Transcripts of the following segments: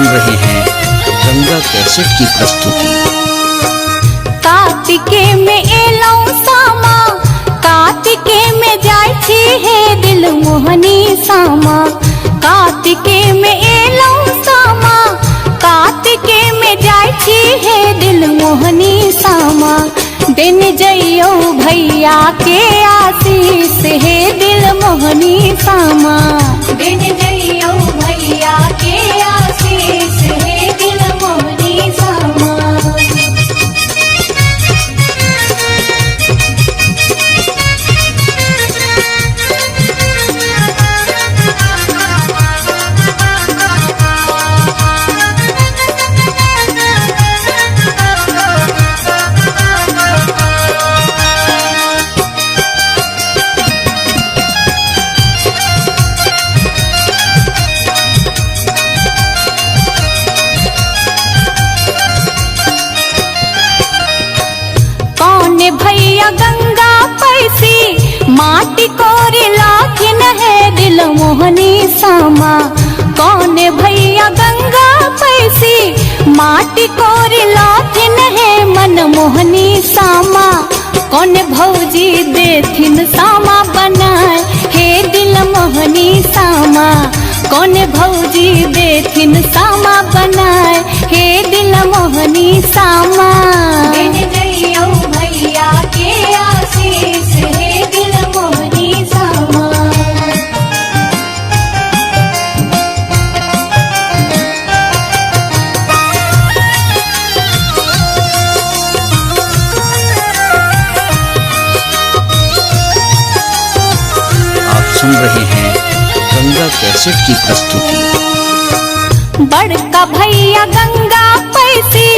सुन रहे हैं गंगा कैसेट की प्रस्तुति। कार्तिके में एलौ सामा, कार्तिके में जाय छी हे दिल मोहनी सामा। कार्तिके में एलौ सामा, कार्तिके में जाय छी हे दिल मोहनी सामा। दिन जइयो भैया के आशीष हे दिल मोहनी सामा। दिन जइयो भैया के आशीष हे दिल मोहनी सामा। भैया गंगा पैसी माटी कोरी लाखिन है दिल मोहनी सामा। कौन भैया गंगा पैसी माटी कोरी लाखिन है मन मोहनी सामा। कौन भौजी देथिन सामा बनाए हे दिल मोहनी सामा। कौन भौजी देथिन सामा बनाए हे दिल मोहनी सामा। भैया के आशीष हे दिल मोहनी सामा। आप सुन रहे हैं गंगा कैसेट की प्रस्तुति। बड़का भैया गंगा पैसी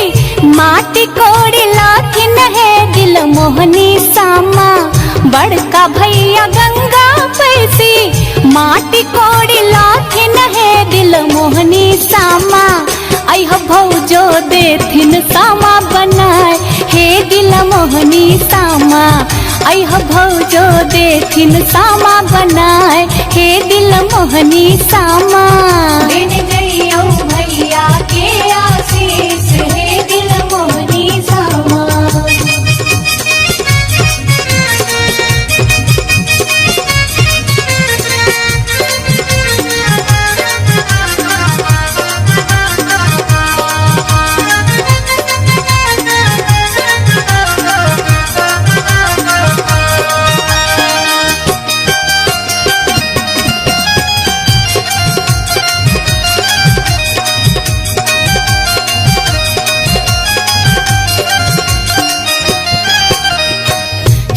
माटी कोड़ी लाखिन है दिल मोहनी सामा। बड़का भैया गंगा पैसी माटी कोड़ी लाखिन है दिल मोहनी सामा। अह भौजो देथिन सामा बनाए हे दिल मोहनी सामा। अह भौजो देथिन सामा बनाए हे दिल मोहनी सामा। भैया के आशीष हे दिल मोहनी सामा।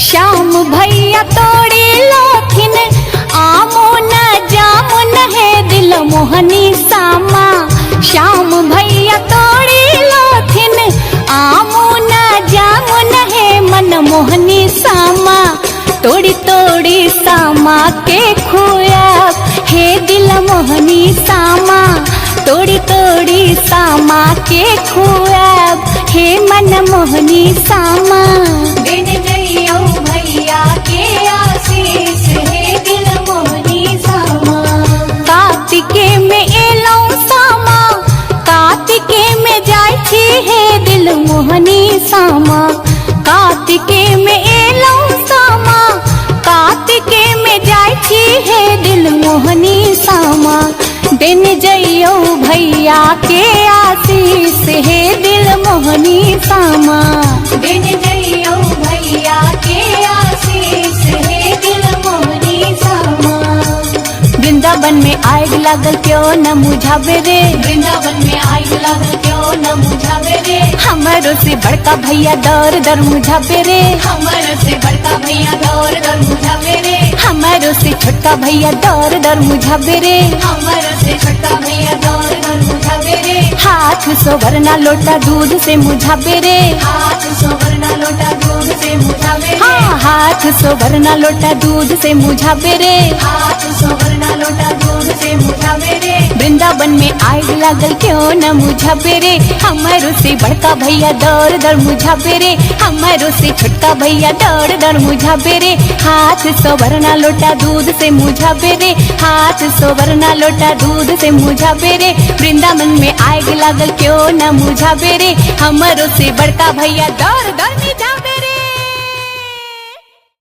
श्याम भैया तोड़ी लोथिन आमो न जामुन है दिल मोहनी सामा। श्याम भैया तोड़ी लोथिन आमो न जामुन है मन मोहनी सामा। तोड़ी तोड़ी सामा के खुया हे दिल मोहनी सामा। तोड़ी तोड़ी सामा के खुआ हे मन मोहनी सामा। भैया के आशीष हे दिल मोहनी सामा। कार्तिके में एलौ सामा, कार्तिके में जाय छी हे दिल मोहनी सामा। कार्तिके में एलौ सामा, कार्तिके में जाय छी हे दिल मोहनी सामा। दिन जइयो भैया के आशीष हे दिल मोहनी सामा। दिन जइयो भैया के आशीष हे दिल मोहनी सामा। वृंदावन में आग लागल क्यों न मुझावे रे। वृंदावन में आग लागल क्यों न मुझावे रे। हमारो से बड़का भैया दौर दर मुझावे रे। हमारो से बड़का भैया दौर दर मुझावे रे। हमारो से छोटका भैया दौर दर मुझावे रे। हमारो से छोटका भैया दौर दर मुझावे रे। हाथ सोवरना लोटा दूध से मुझावे रे। हाथ सोवरना लोटा दूध से मुझावे रे। हाँ हाथ सोवरना लोटा दूध से मुझावे रे। हाथ सोवरना लोटा दूध से मुझावे रे। वृंदावन में आग लागल क्यों न मुझाबे रे, हमारो से बड़का भैया दौड़ दौड़ मुझाबे रे, हमारो से छोटका भैया दौड़ दौड़ मुझाबे रे। हाथ सोवरना लोटा दूध से मुझाबे रे, हाथ सोवरना लोटा दूध से मुझाबे रे। वृंदावन में आग लागल क्यों न मुझाबे रे, हमारो से बड़का भैया दौड़ दौड़ मुझाबे